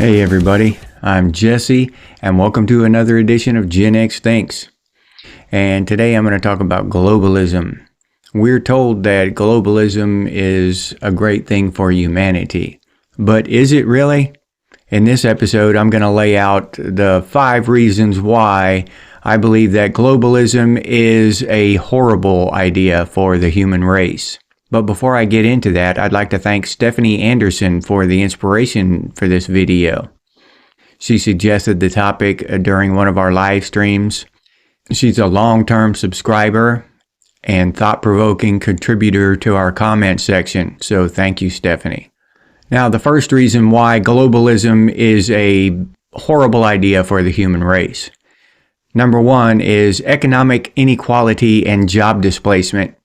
Hey everybody, I'm Jesse and welcome to another edition of Gen X Thinks. And today I'm going to talk about globalism. We're told that globalism is a great thing for humanity, but is it really? In this episode, I'm going to lay out the 5 reasons why I believe that globalism is a horrible idea for the human race. But before I get into that, I'd like to thank Stephanie Anderson for the inspiration for this video. She suggested the topic during one of our live streams. She's a long-term subscriber and thought-provoking contributor to our comment section, so thank you, Stephanie. Now, the first reason why globalism is a horrible idea for the human race. Number 1 is economic inequality and job displacement.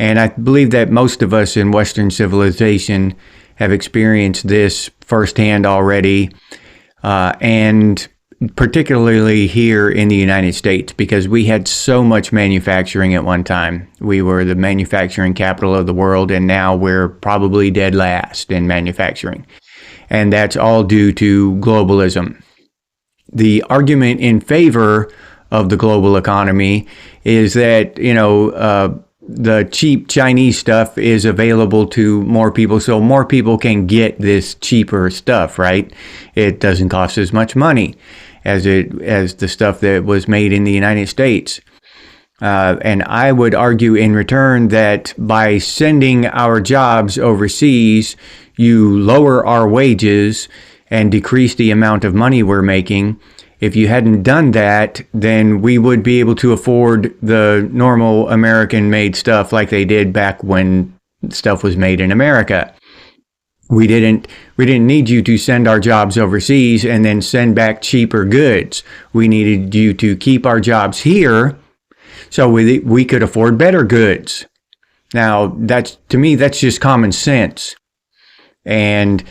And I believe that most of us in Western civilization have experienced this firsthand already, and particularly here in the United States, because we had so much manufacturing at one time. We were the manufacturing capital of the world, and now we're probably dead last in manufacturing. And that's all due to globalism. The argument in favor of the global economy is that, the cheap Chinese stuff is available to more people, so more people can get this cheaper stuff, right? It doesn't cost as much money as the stuff that was made in the United States. And I would argue in return that by sending our jobs overseas, you lower our wages and decrease the amount of money we're making. If you hadn't done that, then we would be able to afford the normal American-made stuff like they did back when stuff was made in America. We didn't need you to send our jobs overseas and then send back cheaper goods. We needed you to keep our jobs here so we could afford better goods. Now, to me, that's just common sense. And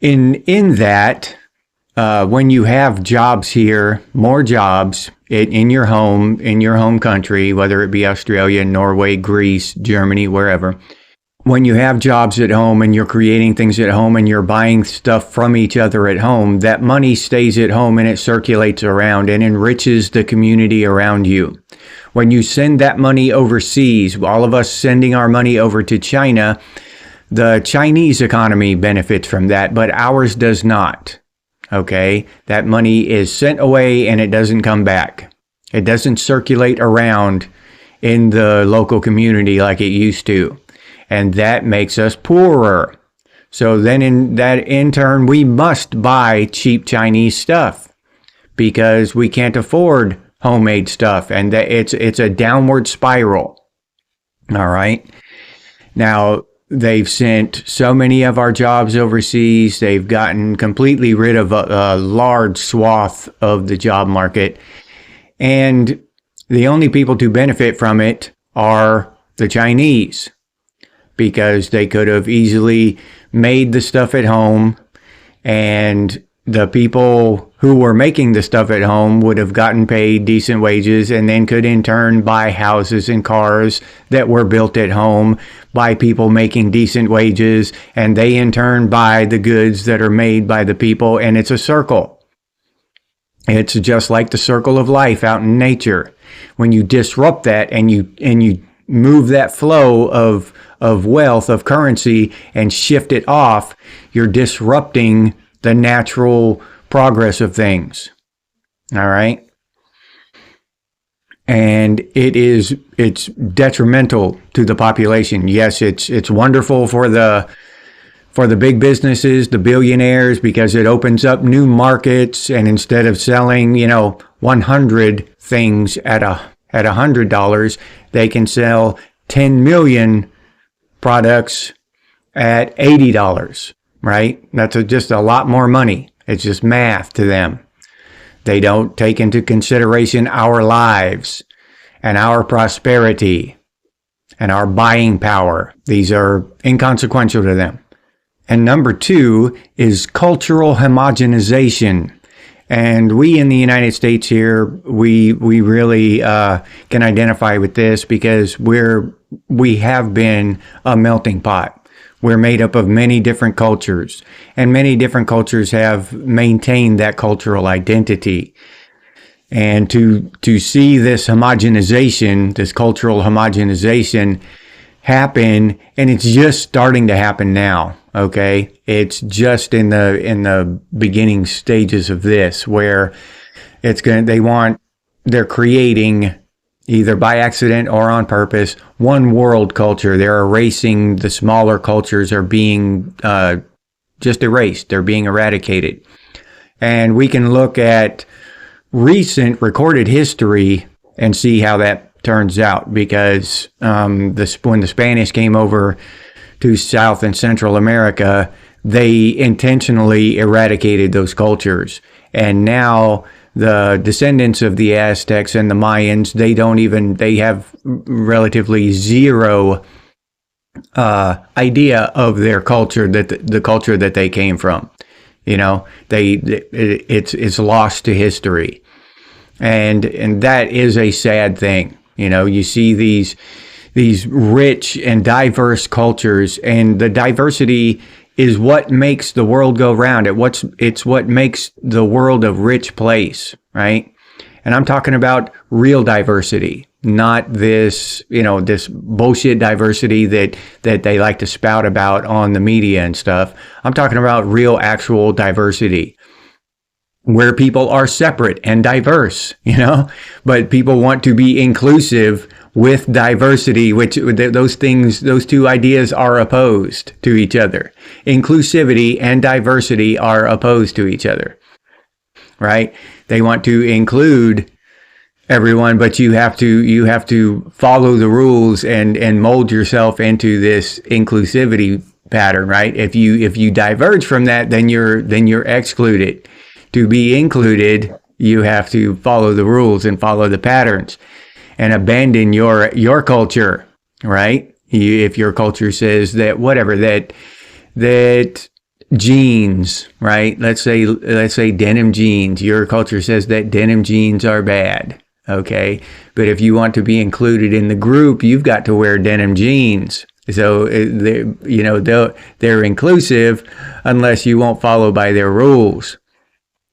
in that, when you have jobs here, more jobs in your home country, whether it be Australia, Norway, Greece, Germany, wherever, when you have jobs at home and you're creating things at home and you're buying stuff from each other at home, that money stays at home and it circulates around and enriches the community around you. When you send that money overseas, all of us sending our money over to China, the Chinese economy benefits from that, but ours does not. Okay, that money is sent away and it doesn't come back. It doesn't circulate around in the local community like it used to. And that makes us poorer. So then in turn, we must buy cheap Chinese stuff because we can't afford homemade stuff. And it's a downward spiral. All right. Now, they've sent so many of our jobs overseas. They've gotten completely rid of a large swath of the job market. And the only people to benefit from it are the Chinese, because they could have easily made the stuff at home, and the people who were making the stuff at home would have gotten paid decent wages and then could in turn buy houses and cars that were built at home by people making decent wages, and they in turn buy the goods that are made by the people, and it's a circle. It's just like the circle of life out in nature. When you disrupt that and you move that flow of wealth, of currency, and shift it off, you're disrupting the natural progress of things. All right. And it's detrimental to the population. Yes, it's wonderful for the big businesses, the billionaires, because it opens up new markets, and instead of selling, 100 things at $100, they can sell 10 million products at $80. Right? That's just a lot more money. It's just math to them. They don't take into consideration our lives and our prosperity and our buying power. These are inconsequential to them. And number 2 is cultural homogenization. And we in the United States here, we really can identify with this because we have been a melting pot. We're made up of many different cultures, and many different cultures have maintained that cultural identity. And to see this homogenization, this cultural homogenization happen, and it's just starting to happen now. Okay, it's just in the beginning stages of this, where they're creating, either by accident or on purpose, one world culture. They're erasing the smaller cultures, are being just erased. They're being eradicated. And we can look at recent recorded history and see how that turns out, because when the Spanish came over to South and Central America, they intentionally eradicated those cultures. And now the descendants of the Aztecs and the Mayans, they have relatively zero idea of their culture, that the culture that they came from. You know, it's lost to history. And that is a sad thing. You know, you see these rich and diverse cultures, and the diversity is what makes the world go round. It's what makes the world a rich place, right? And I'm talking about real diversity, not this, this bullshit diversity that they like to spout about on the media and stuff. I'm talking about real, actual diversity, where people are separate and diverse, but people want to be inclusive with diversity, which those two ideas are opposed to each other. Inclusivity and diversity are opposed to each other, right? They want to include everyone, but you have to follow the rules and mold yourself into this inclusivity pattern, right? If you diverge from that, then you're excluded. To be included, you have to follow the rules and follow the patterns, and abandon your culture, right? If your culture says that that jeans, right? Let's say denim jeans. Your culture says that denim jeans are bad, okay? But if you want to be included in the group, you've got to wear denim jeans. So they're inclusive unless you won't follow by their rules.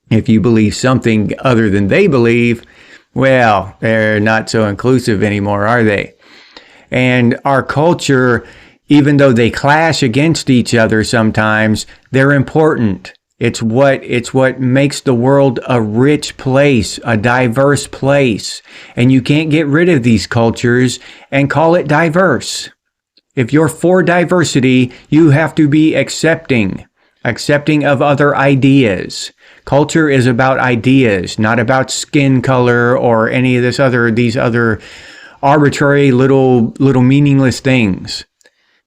If you believe something other than they believe, well, they're not so inclusive anymore, are they? And our culture, even though they clash against each other sometimes, they're important. It's what makes the world a rich place, a diverse place. And you can't get rid of these cultures and call it diverse. If you're for diversity, you have to be accepting of other ideas. Culture is about ideas, not about skin color or any of these other arbitrary little meaningless things,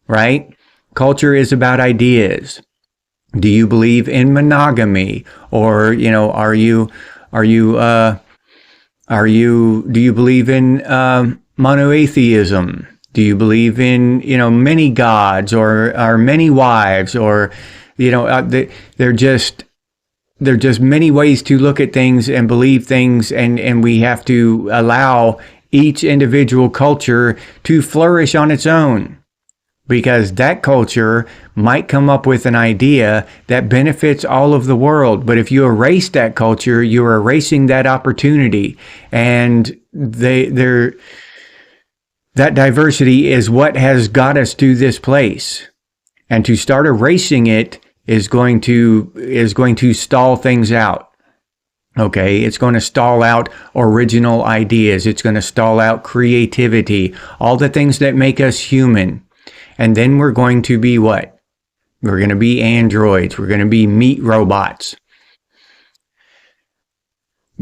right? Culture is about ideas. Do you believe in monogamy, or do you believe in monotheism? Do you believe in many gods or many wives, or they're just many ways to look at things and believe things, and we have to allow each individual culture to flourish on its own, because that culture might come up with an idea that benefits all of the world. But if you erase that culture, you're erasing that opportunity, and that diversity is what has got us to this place. And to start erasing it is going to stall things out. Okay, it's going to stall out original ideas. It's going to stall out creativity, all the things that make us human. And then we're going to be what? We're going to be androids. We're going to be meat robots.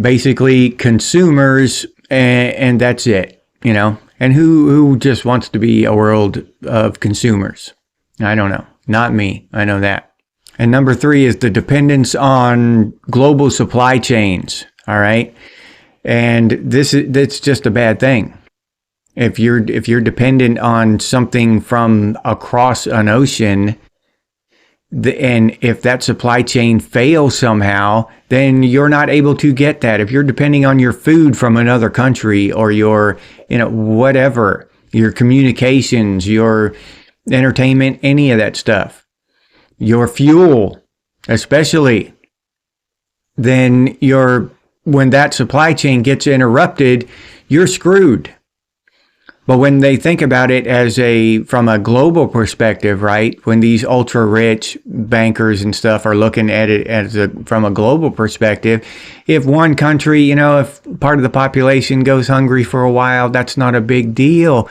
Basically consumers, and that's it, And who just wants to be a world of consumers? I don't know. Not me. I know that. And number 3 is the dependence on global supply chains. All right. And that's just a bad thing. If you're dependent on something from across an ocean, and if that supply chain fails somehow, then you're not able to get that. If you're depending on your food from another country, or your, whatever, your communications, your entertainment, any of that stuff. Your fuel, especially, then when that supply chain gets interrupted, you're screwed. But when they think about it from a global perspective, right? When these ultra rich bankers and stuff are looking at it from a global perspective, if one country, if part of the population goes hungry for a while, that's not a big deal.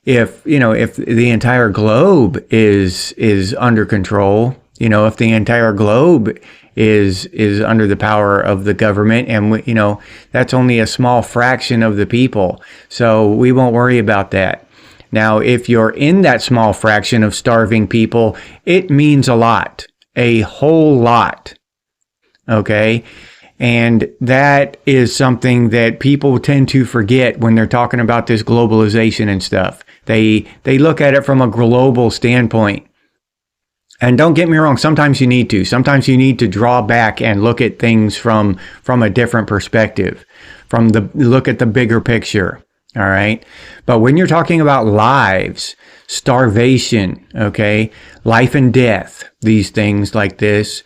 If the entire globe is under control, if the entire globe is under the power of the government, and that's only a small fraction of the people, so we won't worry about that. Now, if you're in that small fraction of starving people, it means a lot, a whole lot. Okay, and that is something that people tend to forget when they're talking about this globalization and stuff. They look at it from a global standpoint. And don't get me wrong, sometimes you need to. Sometimes you need to draw back and look at things from a different perspective, look at the bigger picture, all right? But when you're talking about lives, starvation, okay, life and death, these things like this,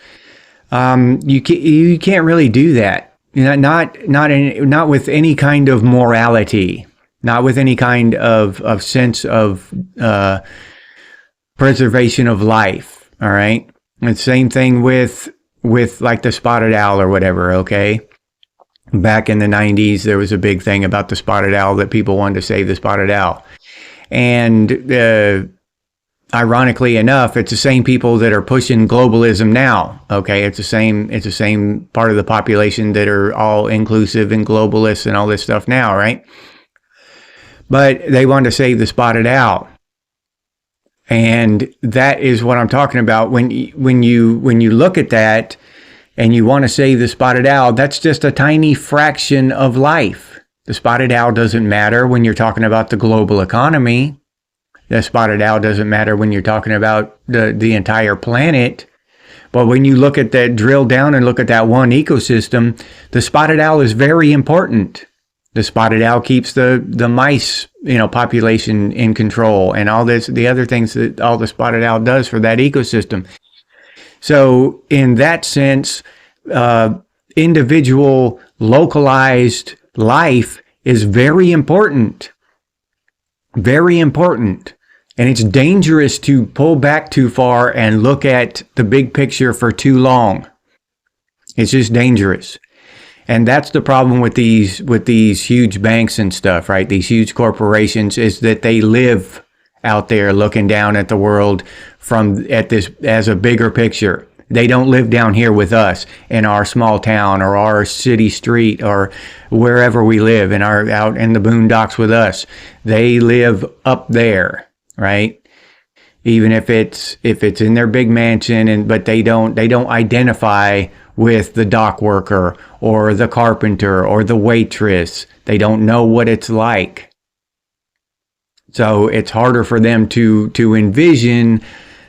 you can't really do that. Not with any kind of morality, not with any kind of sense of preservation of life. All right. And same thing with like the spotted owl or whatever. Okay. Back in the 90s, there was a big thing about the spotted owl, that people wanted to save the spotted owl. And ironically enough, it's the same people that are pushing globalism now. Okay. It's the same part of the population that are all inclusive and globalists and all this stuff now. Right. But they want to save the spotted owl. And that is what I'm talking about. When you look at that and you want to save the spotted owl, that's just a tiny fraction of life. The spotted owl doesn't matter when you're talking about the global economy. The spotted owl doesn't matter when you're talking about the entire planet. But when you look at that, drill down and look at that one ecosystem, the spotted owl is very important. The spotted owl keeps the mice, population in control, and all the other things that all the spotted owl does for that ecosystem. So in that sense, individual localized life is very important. Very important. And it's dangerous to pull back too far and look at the big picture for too long. It's just dangerous. And that's the problem with these huge banks and stuff, right? These huge corporations, is that they live out there looking down at the world as a bigger picture. They don't live down here with us in our small town or our city street or wherever we live and are out in the boondocks with us. They live up there, right? Even if it's in their big mansion, but they don't identify with the dock worker or the carpenter or the waitress. They don't know what it's like. So it's harder for them to envision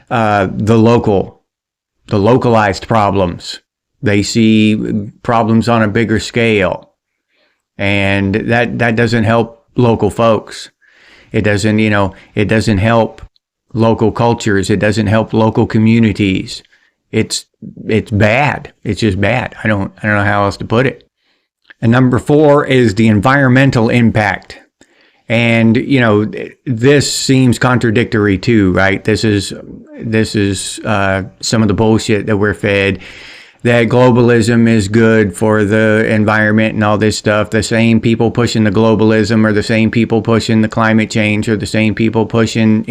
the localized problems. They see problems on a bigger scale. And that doesn't help local folks. It doesn't help local cultures. It doesn't help local communities. It's bad. It's just bad. I don't know how else to put it. And number 4 is the environmental impact. And, this seems contradictory too, right? This is some of the bullshit that we're fed, that globalism is good for the environment and all this stuff. The same people pushing the globalism are the same people pushing the climate change, or the same people pushing,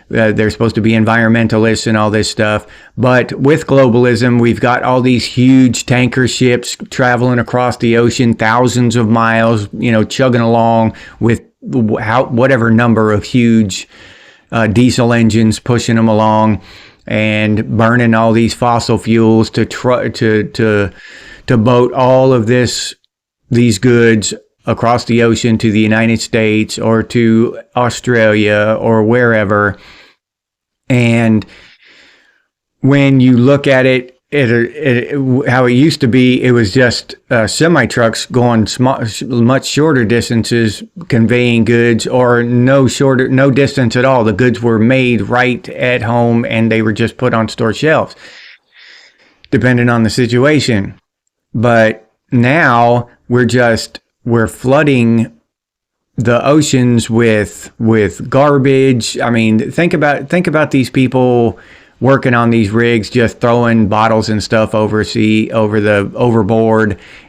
they're supposed to be environmentalists and all this stuff. But with globalism, we've got all these huge tanker ships traveling across the ocean, thousands of miles, chugging along with whatever number of huge diesel engines pushing them along, and burning all these fossil fuels to boat all of these goods across the ocean to the United States or to Australia or wherever. And when you look at it how it used to be, it was just semi trucks going much shorter distances, conveying goods, or no distance at all. The goods were made right at home, and they were just put on store shelves, depending on the situation. But now we're flooding the oceans with garbage. I mean, think about these people working on these rigs, just throwing bottles and stuff overboard,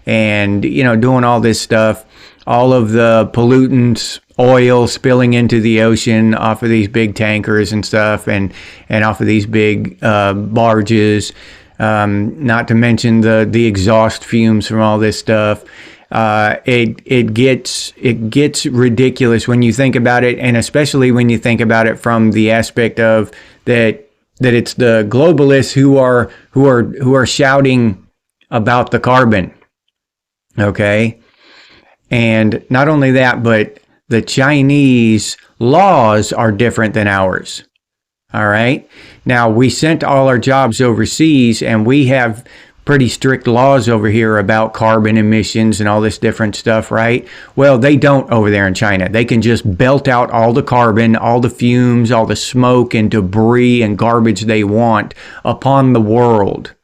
and doing all this stuff. All of the pollutants, oil spilling into the ocean off of these big tankers and stuff, and off of these big barges. Not to mention the exhaust fumes from all this stuff. It gets ridiculous when you think about it, and especially when you think about it from the aspect of that it's the globalists who are shouting about the carbon. Okay? And not only that, but the Chinese laws are different than ours. All right? Now, we sent all our jobs overseas, and we have pretty strict laws over here about carbon emissions and all this different stuff, right? Well, they don't over there in China. They can just belt out all the carbon, all the fumes, all the smoke and debris and garbage they want upon the world.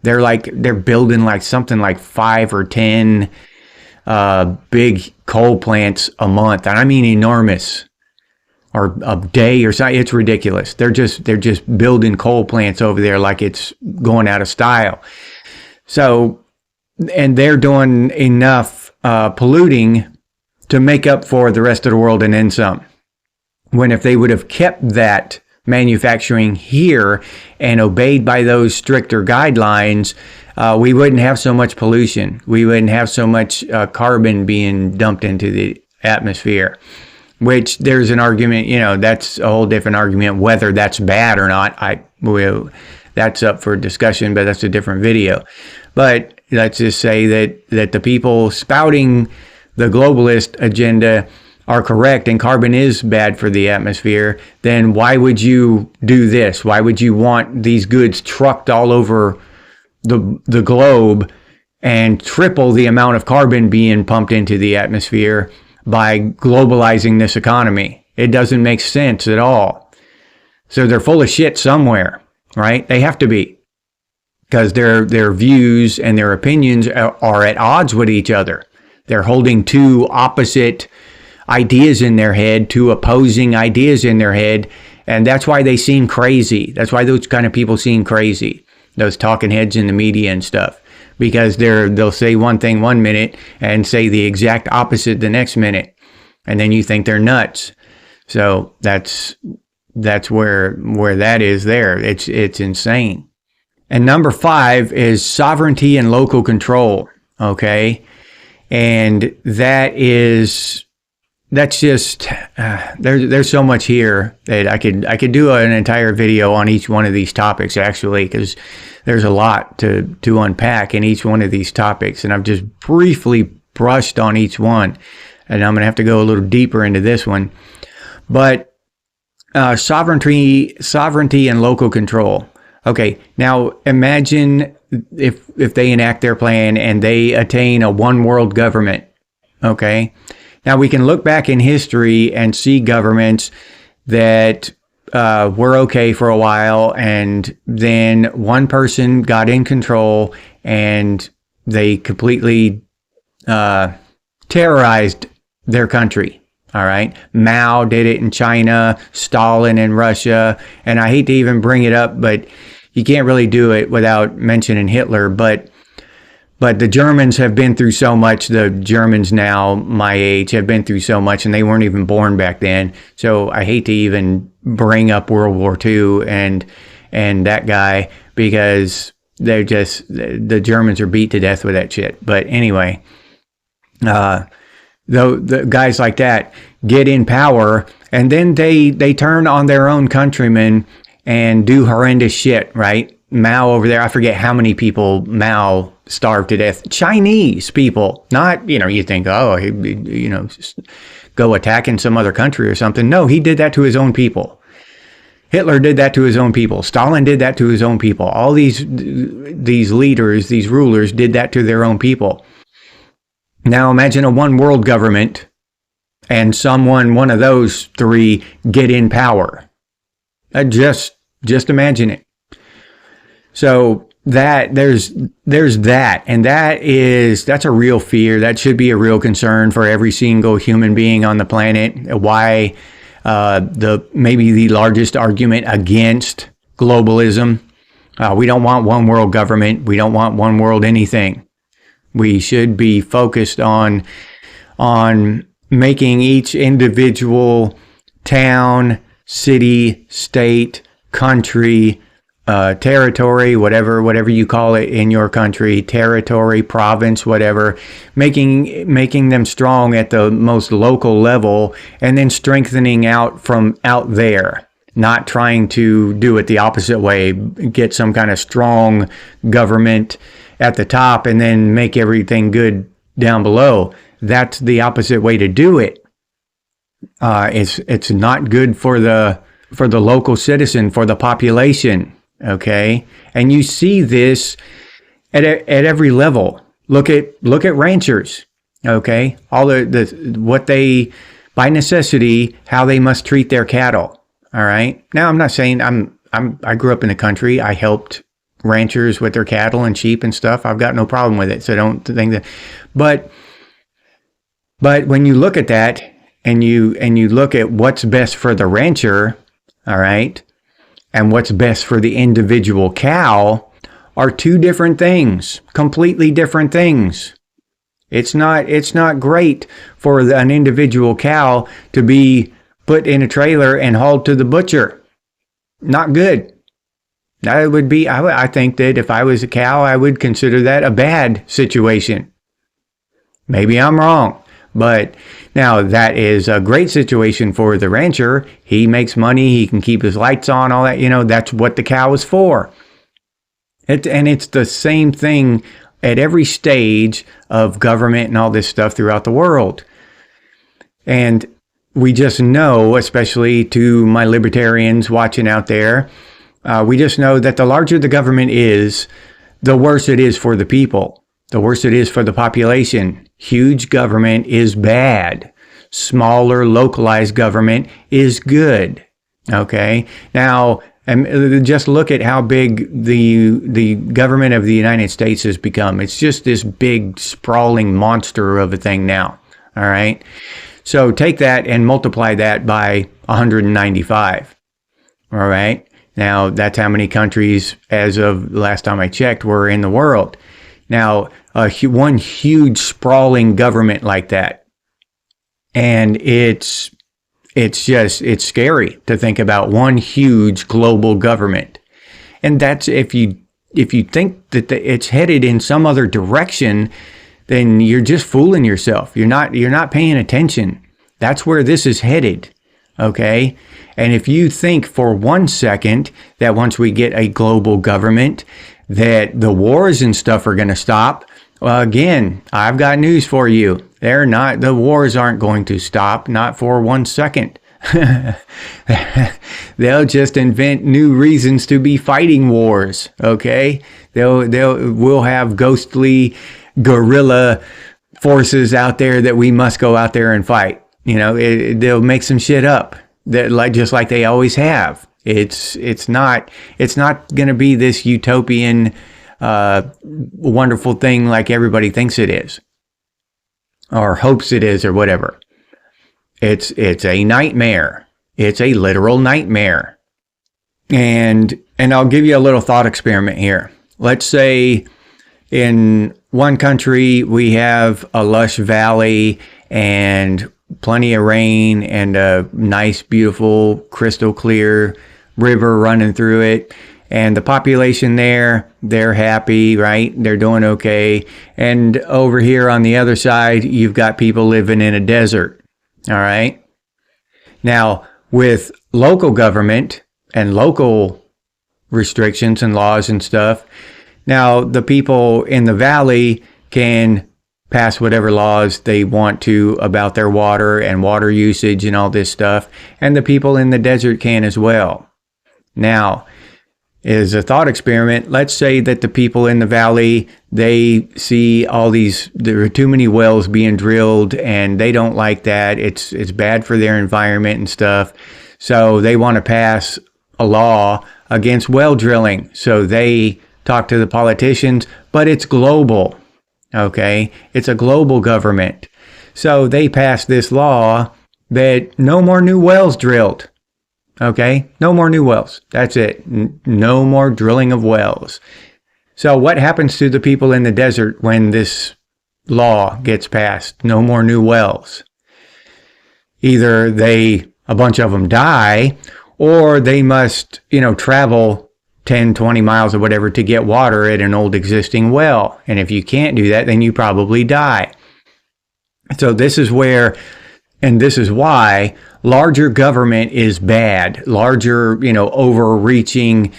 They're building like something like 5 or 10 big coal plants a month, and I mean enormous, or a day or something. It's ridiculous. They're just building coal plants over there like it's going out of style. So, and they're doing enough polluting to make up for the rest of the world and then some. When if they would have kept that manufacturing here and obeyed by those stricter guidelines, we wouldn't have so much pollution. We wouldn't have so much carbon being dumped into the atmosphere. Which there's an argument, that's a whole different argument whether that's bad or not. That's up for discussion, but that's a different video. But let's just say that the people spouting the globalist agenda are correct and carbon is bad for the atmosphere. Then why would you do this? Why would you want these goods trucked all over the globe and triple the amount of carbon being pumped into the atmosphere by globalizing this economy? It doesn't make sense at all. So they're full of shit somewhere, right? They have to be, because their views and their opinions are at odds with each other. They're holding two opposite ideas in their head, two opposing ideas in their head, and that's why they seem crazy. That's why those kind of people seem crazy, those talking heads in the media and stuff. Because they'll say one thing one minute and say the exact opposite the next minute, and then you think they're nuts. So that's where that is there. It's insane. And number 5 is sovereignty and local control. Okay, and that's just there's so much here that I could do an entire video on each one of these topics, actually, because there's a lot to unpack in each one of these topics, and I've just briefly brushed on each one, and I'm going to have to go a little deeper into this one. But sovereignty and local control. Okay, now imagine if they enact their plan and they attain a one world government. Okay, now we can look back in history and see governments that were okay for a while, and then one person got in control and they completely terrorized their country. All right. Mao did it in China, Stalin in Russia, and I hate to even bring it up, but you can't really do it without mentioning Hitler. But the Germans have been through so much. The Germans now, my age, have been through so much, and they weren't even born back then. So I hate to even bring up World War II and that guy, because the Germans are beat to death with that shit. But anyway, the guys like that get in power, and then they turn on their own countrymen and do horrendous shit, right? Mao over there, I forget how many people Mao starved to death. Chinese people, not, you think, oh, go attacking some other country or something. No, he did that to his own people. Hitler did that to his own people. Stalin did that to his own people. All these leaders, these rulers did that to their own people. Now imagine a one world government and one of those three get in power. Just imagine it. So there's that, and that's a real fear. That should be a real concern for every single human being on the planet. Why maybe the largest argument against globalism. We don't want one world government. We don't want one world anything. We should be focused on making each individual town, city, state, country, territory, whatever you call it in your country, territory, province, whatever, making them strong at the most local level, and then strengthening from out there, not trying to do it the opposite way, get some kind of strong government at the top and then make everything good down below. That's the opposite way to do it. It's not good for the local citizen, for the population. Okay, and you see this at every level. Look at ranchers. Okay, all what they, by necessity, how they must treat their cattle. All right. Now I'm not saying I grew up in the country. I helped ranchers with their cattle and sheep and stuff. I've got no problem with it. So don't think that. But when you look at that and you look at what's best for the rancher, all right, and what's best for the individual cow are two different things, completely different things. It's not great for an individual cow to be put in a trailer and hauled to the butcher. Not good. That would be, I think that if I was a cow, I would consider that a bad situation. Maybe I'm wrong. But now that is a great situation for the rancher. He makes money. He can keep his lights on, all that. That's what the cow is for. And it's the same thing at every stage of government and all this stuff throughout the world. And we just know, especially to my libertarians watching out there, we just know that the larger the government is, the worse it is for the people. The worse it is for the population. Huge government is bad. Smaller, localized government is good. Okay? Now, just look at how big the government of the United States has become. It's just this big, sprawling monster of a thing now. All right? So take that and multiply that by 195. All right? Now, that's how many countries, as of the last time I checked, were in the world. Now, one huge sprawling government like that, and it's scary to think about one huge global government. And that's if you think that it's headed in some other direction, then you're just fooling yourself. You're not paying attention. That's where this is headed. Okay? And if you think for 1 second that once we get a global government, that the wars and stuff are going to stop, well, again, I've got news for you. The wars aren't going to stop, not for 1 second. They'll just invent new reasons to be fighting wars. Okay? We'll have ghostly guerrilla forces out there that we must go out there and fight. They'll make some shit up just like they always have. It's not going to be this utopian, wonderful thing like everybody thinks it is, or hopes it is, or whatever. It's a nightmare. It's a literal nightmare. And I'll give you a little thought experiment here. Let's say in one country we have a lush valley and plenty of rain and a nice, beautiful, crystal clear river running through it. And the population there, they're happy, right? They're doing okay. And over here on the other side, you've got people living in a desert. All right. Now, with local government and local restrictions and laws and stuff, now the people in the valley can pass whatever laws they want to about their water and water usage and all this stuff. And the people in the desert can as well. Now, as a thought experiment, let's say that the people in the valley, they see there are too many wells being drilled and they don't like that. It's bad for their environment and stuff. So they want to pass a law against well drilling. So they talk to the politicians, but it's global. Okay, it's a global government. So they passed this law that no more new wells drilled. Okay, no more new wells. That's it. No more drilling of wells. So what happens to the people in the desert when this law gets passed? No more new wells. Either a bunch of them die, or they must, travel 10, 20 miles or whatever to get water at an old existing well. And if you can't do that, then you probably die. So this is where, and this is why, larger government is bad. Larger, overreaching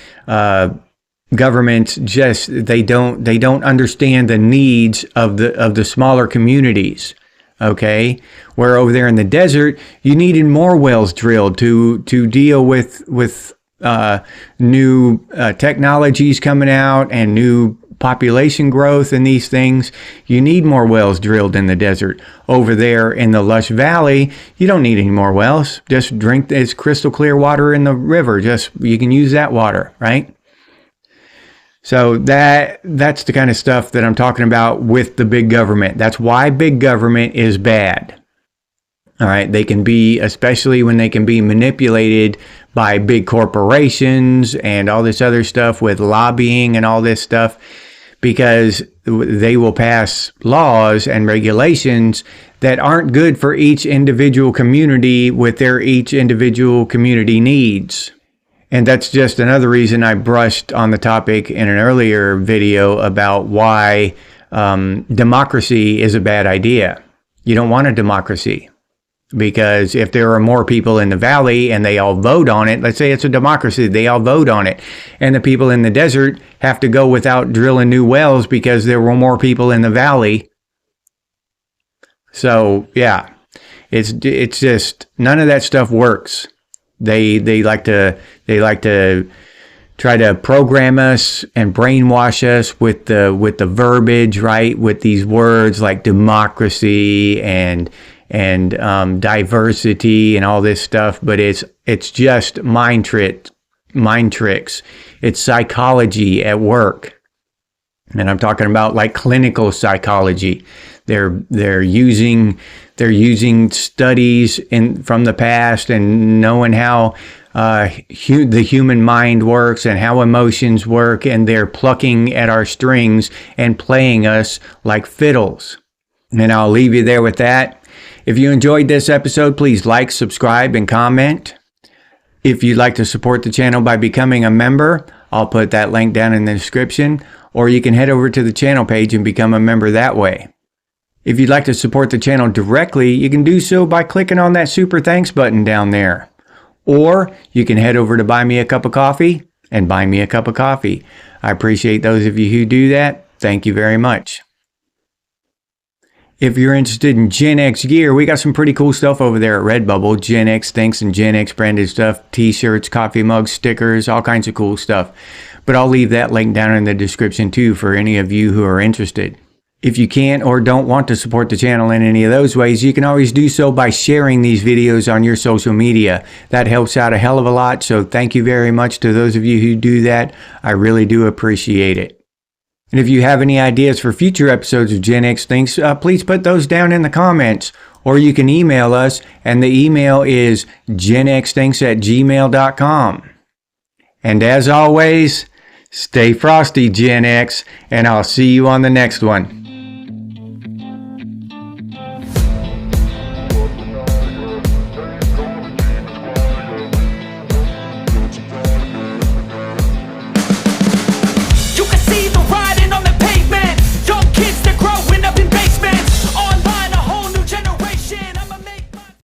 governments they don't understand the needs of the smaller communities. Okay, where over there in the desert, you needed more wells drilled to deal with new technologies coming out and new population growth and these things. You need more wells drilled in the desert. Over there in the lush valley, you don't need any more wells. Just drink this crystal clear water in the river. You can use that water, right? So that's the kind of stuff that I'm talking about with the big government. That's why big government is bad. All right, they can be, especially when they can be manipulated by big corporations and all this other stuff with lobbying and all this stuff, because they will pass laws and regulations that aren't good for each individual community with their each individual community needs. And that's just another reason I brushed on the topic in an earlier video about why democracy is a bad idea. You don't want a democracy. Because if there are more people in the valley and they all vote on it, let's say it's a democracy, they all vote on it, and the people in the desert have to go without drilling new wells because there were more people in the valley. So yeah, it's just none of that stuff works. They like to try to program us and brainwash us with the verbiage, right? With these words like democracy and diversity and all this stuff, but it's just mind tricks. It's psychology at work, and I'm talking about like clinical psychology. They're using studies from the past and knowing how the human mind works and how emotions work, and they're plucking at our strings and playing us like fiddles. And I'll leave you there with that. If you enjoyed this episode, please like, subscribe, and comment. If you'd like to support the channel by becoming a member, I'll put that link down in the description, or you can head over to the channel page and become a member that way. If you'd like to support the channel directly, you can do so by clicking on that super thanks button down there. Or you can head over to Buy Me a Cup of Coffee and buy me a cup of coffee. I appreciate those of you who do that. Thank you very much. If you're interested in Gen X gear, we got some pretty cool stuff over there at Redbubble. Gen X Thinks and Gen X branded stuff, t-shirts, coffee mugs, stickers, all kinds of cool stuff. But I'll leave that link down in the description too for any of you who are interested. If you can't or don't want to support the channel in any of those ways, you can always do so by sharing these videos on your social media. That helps out a hell of a lot, so thank you very much to those of you who do that. I really do appreciate it. And if you have any ideas for future episodes of Gen X Thinks, please put those down in the comments. Or you can email us, and the email is genxthinks@gmail.com. And as always, stay frosty, Gen X, and I'll see you on the next one.